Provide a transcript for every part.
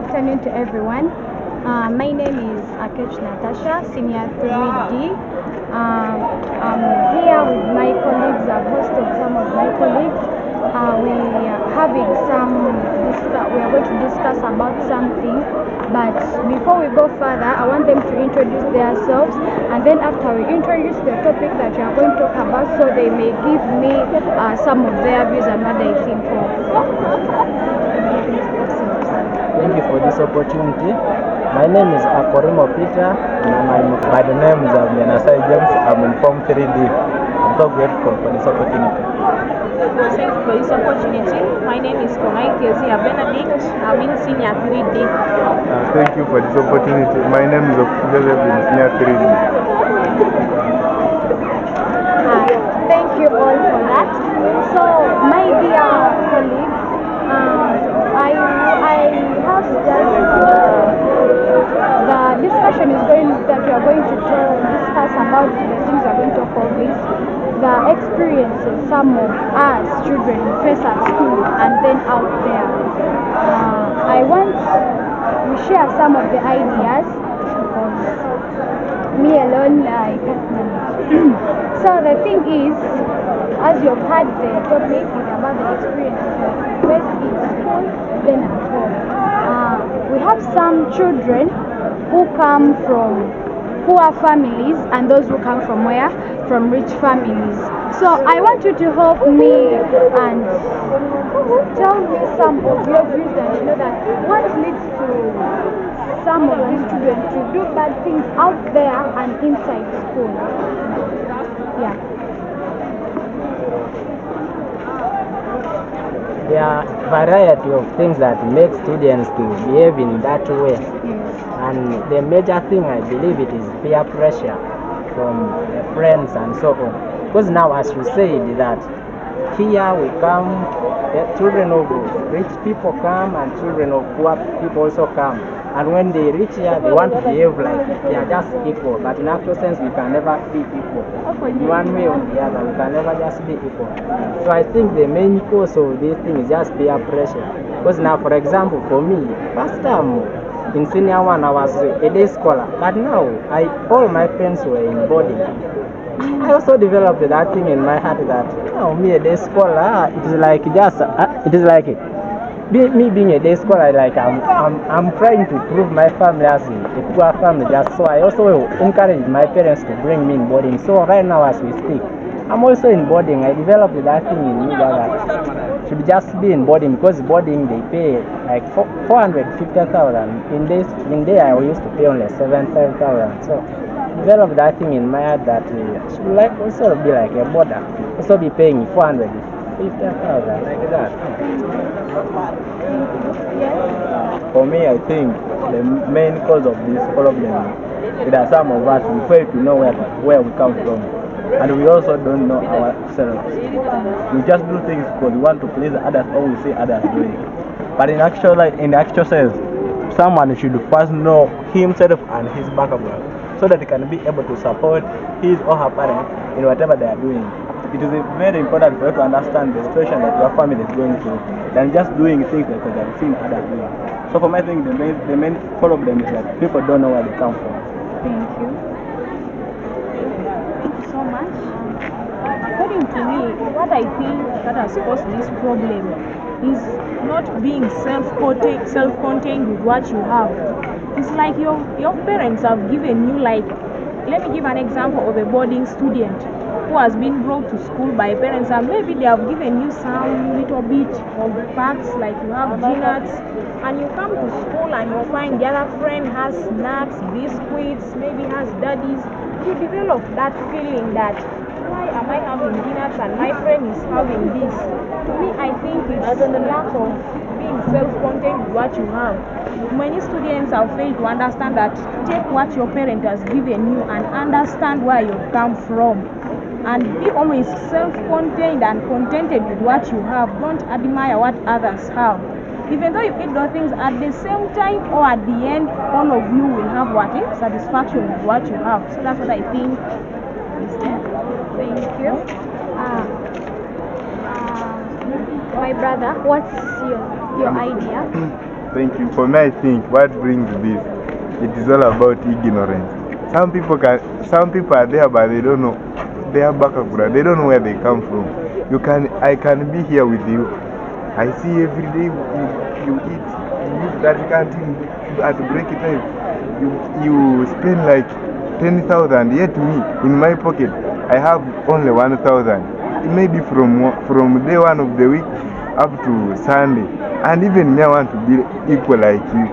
afternoon to everyone. My name is Akech Natasha, Senior 3D. I'm here with my colleagues. I've hosted some of my colleagues. We are going to discuss about something. But before we go further, I want them to introduce themselves, and then after we introduce the topic that we are going to talk about, so they may give me some of their views and what they think of. Thank you for this opportunity. My name is Akorimo Peter, and by the name is Menasai James. I'm in Form 3D. I'm so grateful for this opportunity. Thank you for this opportunity. My name is Konai Kezia Benedict. I'm in Senior 3D. Thank you for this opportunity. My name is Joseph in Senior 3D. Thank you all for that. So, my dear colleagues, I have the discussion is going that we are going to discuss about the things we are going to call this, the experiences some of us children face at school and then out there. I want to share some of the ideas because me alone I can't manage. So the thing is, as you've had the topic is about the experiences that we face in school, then at home. We have some children who come from poor families and those who come from where? From rich families. So I want you to help me and tell me some of your views that you know that what leads to some of these children to do bad things out there and inside school. Yeah. There are a variety of things that make students to behave in that way. And the major thing, I believe, it is peer pressure from friends and so on. Because now, as you said, that here we come, children of rich people come and children of poor people also come. And when they reach here, they want to behave like they are just equal. But in actual sense, we can never be equal. In one way or the other, we can never just be equal. So I think the main cause of this thing is just peer pressure. Because now, for example, for me, first time in senior one, I was a day scholar. But now, all my friends were in boarding. I also developed that thing in my heart that, me a day scholar, it is like me being a day scholar, like I'm trying to prove my family as a poor family. Just so I also encourage my parents to bring me in boarding. So right now, as we speak, I'm also in boarding. I developed that thing in me that should just be in boarding, because boarding they pay like 450,000. In day I used to pay only 7,000. So developed that thing in my head that should like also be like a boarder, also be paying 450,000 like that. For me, I think the main cause of this problem is that some of us we fail to know where we come from, and we also don't know ourselves. We just do things because we want to please others or we see others doing it. But in actual sense, someone should first know himself and his background, so that he can be able to support his or her parents in whatever they are doing. It is very important for you to understand the situation that your family is going through than just doing things that they have seen others doing. So for my thing, the main problem is that people don't know where they come from. Thank you. Thank you so much. According to me, what I think that has caused this problem is not being self-contained with what you have. It's like your parents have given you, like, let me give an example of a boarding student who has been brought to school by parents, and maybe they have given you some little bit of packs, like you have peanuts, and you come to school and you find the other friend has snacks, biscuits, maybe has daddies. You develop that feeling that, why am I having peanuts and my friend is having this? To me, I think it's the lack of being self-contained with what you have. Many students have failed to understand that take what your parent has given you and understand where you come from. And be always self-contained and contented with what you have. Don't admire what others have. Even though you eat those things, at the same time or at the end, all of you will have what is satisfaction with what you have. So that's what I think is there. Thank you. My brother, what's your idea? thank you. For me, I think what brings this, it is all about ignorance. Some people are there, but they don't know. They are background. They don't know where they come from. I can be here with you. I see every day you eat. You use that canteen at break time. You spend like 10,000. Yet me, in my pocket, I have only 1,000. Maybe from day one of the week up to Sunday. And even me, I want to be equal like you.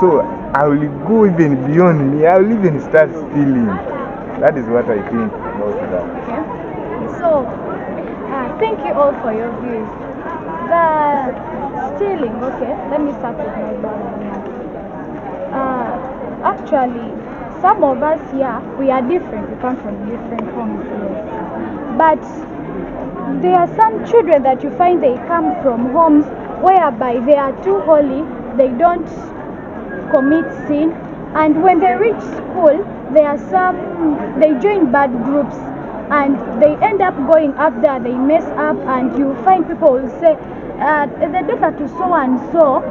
So I will go even beyond me. I will even start stealing. That is what I think about that. Okay. So, thank you all for your views. The stealing, okay, let me start with my brother now. Actually, some of us here, we are different. We come from different homes, yes. But there are some children that you find they come from homes whereby they are too holy, they don't commit sin, and when they reach school, they join bad groups, and they end up going up there, they mess up, and you find people will say, the daughter to so and so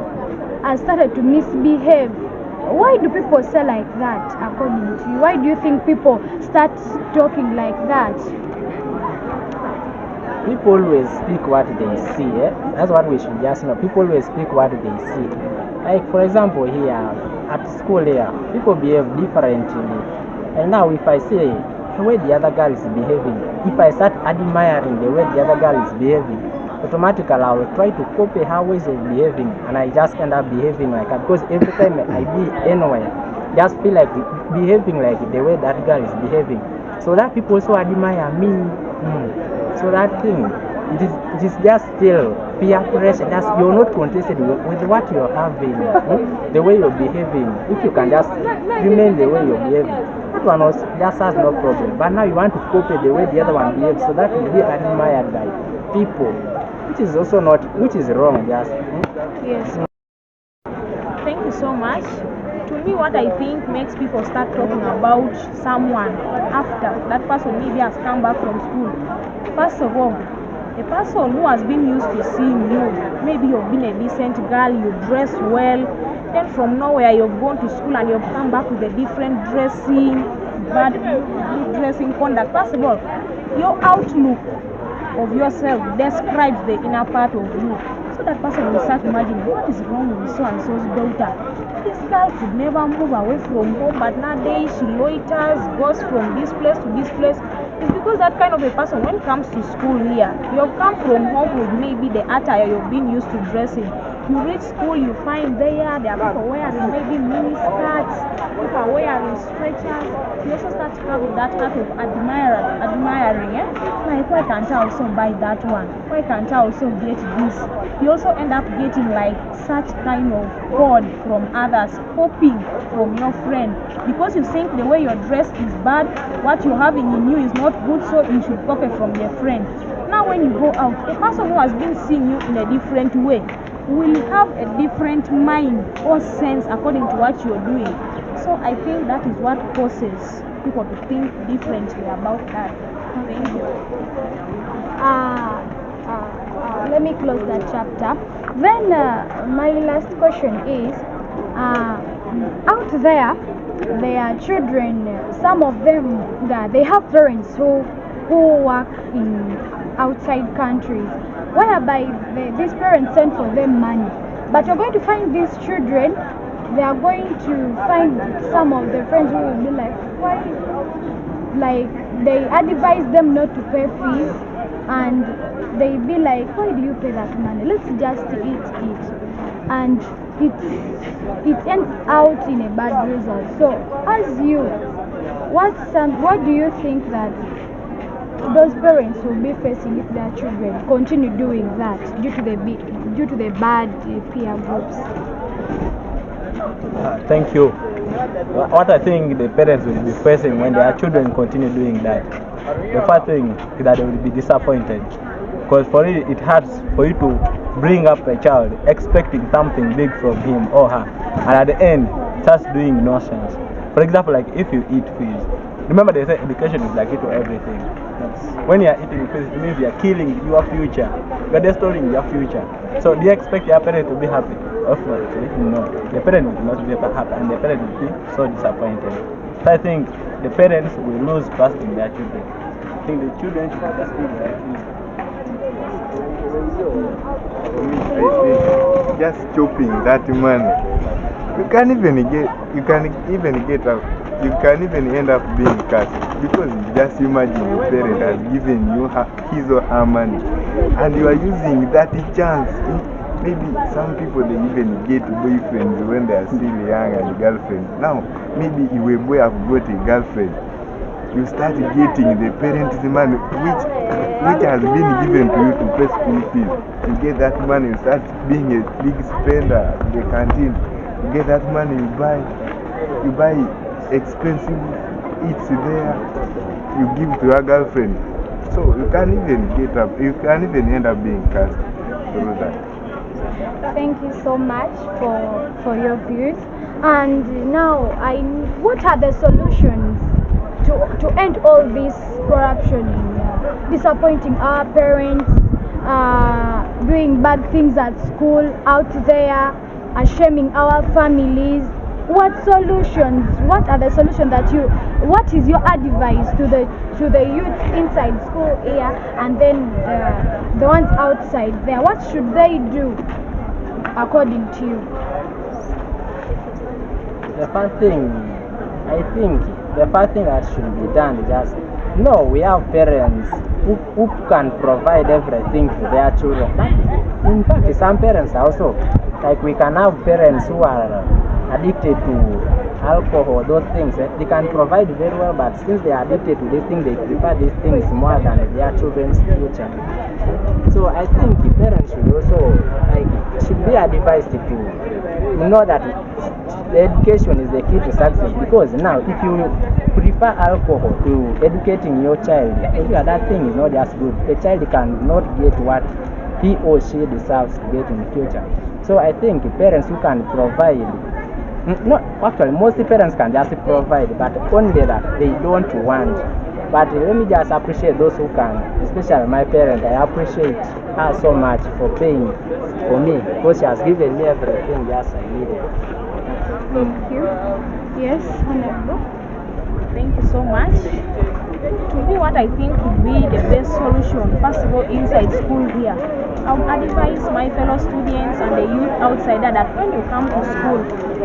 has started to misbehave. Why do people say like that, according to you? Why do you think people start talking like that? People always speak what they see. That's what we should just know. People always speak what they see. Like, for example, here at school here, people behave differently. And now if I see the way the other girl is behaving, if I start admiring the way the other girl is behaving, automatically I will try to copy her ways of behaving, and I just end up behaving like her. Because every time I be anywhere, just feel like behaving like the way that girl is behaving. So that people also admire me. So that thing, it is just still peer pressure. You're not contested with what you're having, the way you're behaving. If you can just remain the way you're behaving, that one just has no problem. But now you want to copy the way the other one behaves, so that will be admired by people, which is also not, which is wrong. Just Yes. Thank you so much. To me, what I think makes people start talking about someone after that person maybe has come back from school. First of all, a person who has been used to seeing you, maybe you've been a decent girl, you dress well, then from nowhere you've gone to school and you've come back with a different dressing, bad dressing conduct. First of all, your outlook of yourself describes the inner part of you. So that person will start imagining, what is wrong with so and so's daughter? This girl could never move away from home, but nowadays she loiters, goes from this place to this place. It's because that kind of a person, when it comes to school here, you've come from home with maybe the attire you've been used to dressing. You reach school, you find there are people wearing maybe mini skirts, people are wearing stretchers. You also start to have that kind of admiring. Like, why can't I also buy that one? Why can't I also get this? You also end up getting like such kind of code from others, copying from your friend, because you think the way you're dressed is bad, what you're having in you is not good, so you should copy from your friend. Now when you go out, a person who has been seeing you in a different way will have a different mind or sense according to what you're doing. So I think that is what causes people to think differently about that. Thank you. Let me close that chapter. Then my last question is, out there are children, some of them, they have parents who work in outside countries, whereby these parents send for them money. But you're going to find these children, they are going to find some of their friends who will be like, why? Like, they advise them not to pay fees, and they be like, why do you pay that money? Let's just eat it. And it ends out in a bad result. So, as you, what do you think that those parents will be facing if their children continue doing that due to the bad peer groups? Thank you. What I think the parents will be facing when their children continue doing that, the first thing is that they will be disappointed, because for it hurts for you to bring up a child expecting something big from him or her, and at the end starts doing nonsense. For example, like if you eat fish, remember they say education is the key to everything. When you are eating fish, it means you are killing your future. You are destroying your future. So do you expect your parent to be happy? Obviously, no. The parent will not be happy, and the parent will be so disappointed. So I think the parents will lose trust in their children. I think the children should just be their children. I think just chopping that money, you can even end up being cursed, because just imagine your parent has given you his or her money, and you are using that chance. Maybe some people, they even get boyfriends when they are still young, and girlfriends. Now maybe if a boy have got a girlfriend, you start getting the parents' money which has been given to you to pay school fees. You get that money, you start being a big spender at the canteen. You get that money, you buy expensive eats there, you give to your girlfriend. So you can even end up being cast through that. Thank you so much for your views. And now, what are the solutions to end all this corruption in disappointing our parents, doing bad things at school, out there, shaming our families? What solutions? What are the solutions what is your advice to the youth inside school here, and then the ones outside there? What should they do according to you? The first thing, I think, the first thing that should be done is just, we have parents who can provide everything to their children. In fact, some parents also, like we can have parents who are addicted to alcohol, those things, they can provide very well, but since they are addicted to these things, they prefer these things more than their children's future. So I think the parents should also, should be advised to know that the education is the key to success, because now if you prefer alcohol to educating your child, that thing is not just good. The child cannot get what he or she deserves to get in the future. So I think parents who can provide, most parents can just provide, but only that they don't want. But let me just appreciate those who can, especially my parent. I appreciate her so much for paying for me, because she has given me everything just I needed. Thank you. Yes, Honorable. Thank you so much. To me, what I think would be the best solution, first of all, inside school here, I would advise my fellow students and the youth outsider that when you come to school,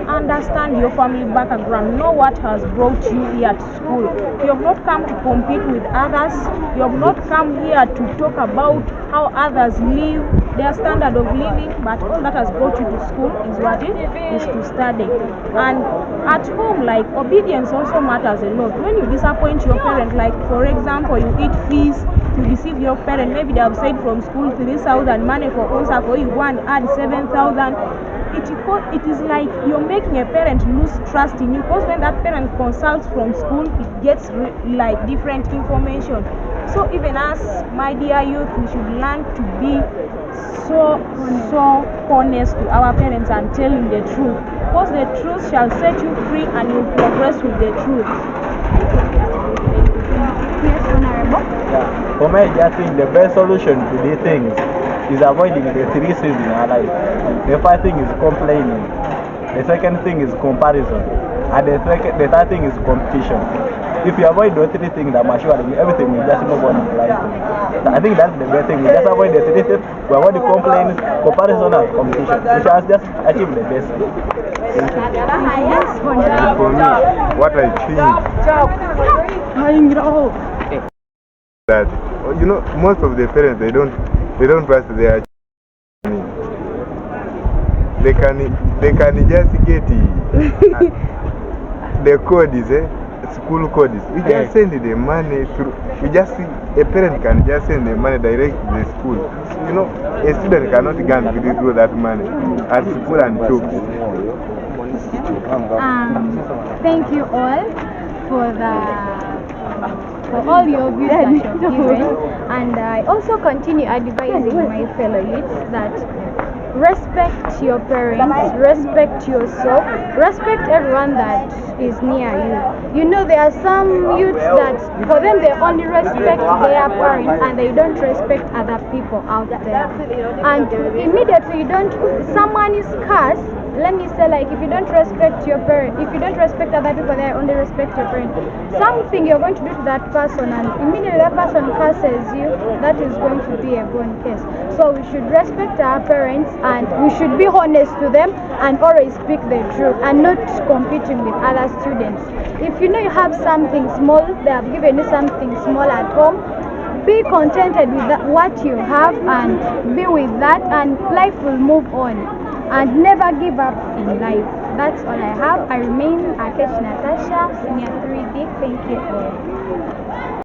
understand your family background, know what has brought you here to school. You have not come to compete with others. You have not come here to talk about how others live, their standard of living, but all that has brought you to school is what it is, to study. And at home, obedience also matters a lot. When you disappoint your parent, for example, you eat fees, you deceive your parent, maybe they have said from school 3,000 money for OSA, for you go and add 7,000. It is like you're making a parent lose trust in you, because when that parent consults from school, it gets different information. So even us, my dear youth, we should learn to be so honest to our parents and tell them the truth, because the truth shall set you free and you'll progress with the truth. Yes, Honorable. Yeah. For me, I think the best solution to these things is avoiding the three sins in our life. The first thing is complaining. The second thing is comparison. And the third thing is competition. If you avoid those three things, I'm sure everything will just move on in life. So I think that's the best thing. We just avoid the three things. We avoid the complaints, comparison, and competition. We shall just achieve the best. Thank you. Yes, For me, what I think that, most of the parents, they don't trust their children. They can just get the codes, school codes. You just send the money through. A parent can just send the money direct to the school. So, a student cannot through that money at school and jobs. Thank you all for all your views that you've given, and I also continue advising my fellow youths that respect your parents, respect yourself, respect everyone that is near you. You know, there are some youths that for them they only respect their parents and they don't respect other people out there. And immediately you don't, someone is cursed. Let me say, like, if you don't respect your parents, if you don't respect other people, they only respect your parents. Something you're going to do to that person, and immediately that person curses you, that is going to be a gone case. So we should respect our parents, and we should be honest to them, and always speak the truth, and not competing with other students. If you know you have something small, they have given you something small at home, be contented with that, what you have, and be with that, and life will move on. And never give up in life. That's all I have. I remain Akesh Natasha, Senior 3D. Thank you all.